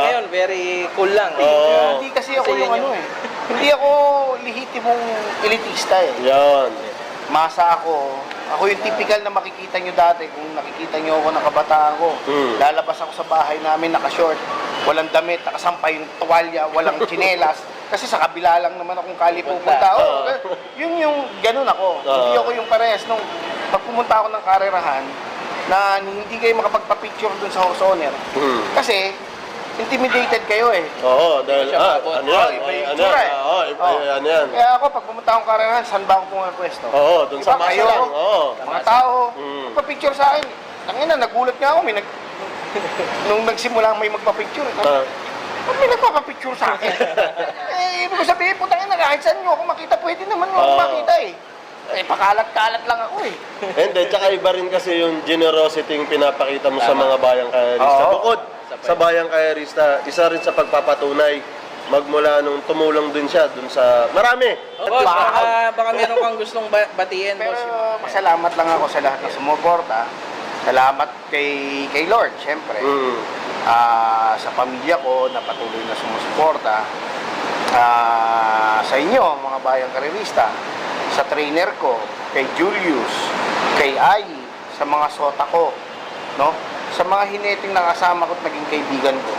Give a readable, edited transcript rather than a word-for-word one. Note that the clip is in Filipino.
ba? ngayon, very cool lang. Oo. Hindi kasi ako Kasi yung yun ano eh. Hindi ako lehitimong elitista eh. Yan. Masa ako. Ako yung typical na makikita nyo dati. Kung nakikita nyo ako ng kabataan ko, lalabas ako sa bahay namin nakashort. Walang damit, nakasampay yung tuwalya, walang tsinelas. Kasi sa kabila lang naman akong kali pupunta. Oh, yun yung ganun ako. Hindi ako yung parehas nung pag pumunta ako ng karerahan na hindi kayo makapagpa-picture dun sa house owner. Kasi intimidated kayo eh. Oo, dahil, ano yan? iba yung Ano itsura yan? eh. Oo, ano yan? Kaya ako, pag pumunta akong karerahan, saan ba ako pumapwesto? Oo, dun sa Diba, masa kayo, lang. Oo. mga tao, magpa-picture sa akin. Tangina, nagulat nga ako. Nung nagsimula may magpa-picture. Ba't may nagpapapicture sa akin? Ibig ko sabihin, putang ina, kahit saan nyo ako makita, pwede naman ako makita eh. Pakalat-kalat lang ako eh. And then, tsaka iba rin kasi yung generosity yung pinapakita mo sa mga bayang kayarista. Oo. Bukod sa bayang kayarista, isa rin sa pagpapatunay magmula nung tumulong din siya dun sa marami. Boss, baka meron kang gustong batiin, Pero boss. masalamat lang ako sa lahat ng sumuporta. Salamat kay Lord, syempre. Sa pamilya ko na patuloy na sumusuporta. Sa inyo, mga bayang karerista. Sa trainer ko, kay Julius, kay Ai, sa mga sota ko, no? Sa mga hineting nakasama ko at naging kaibigan ko.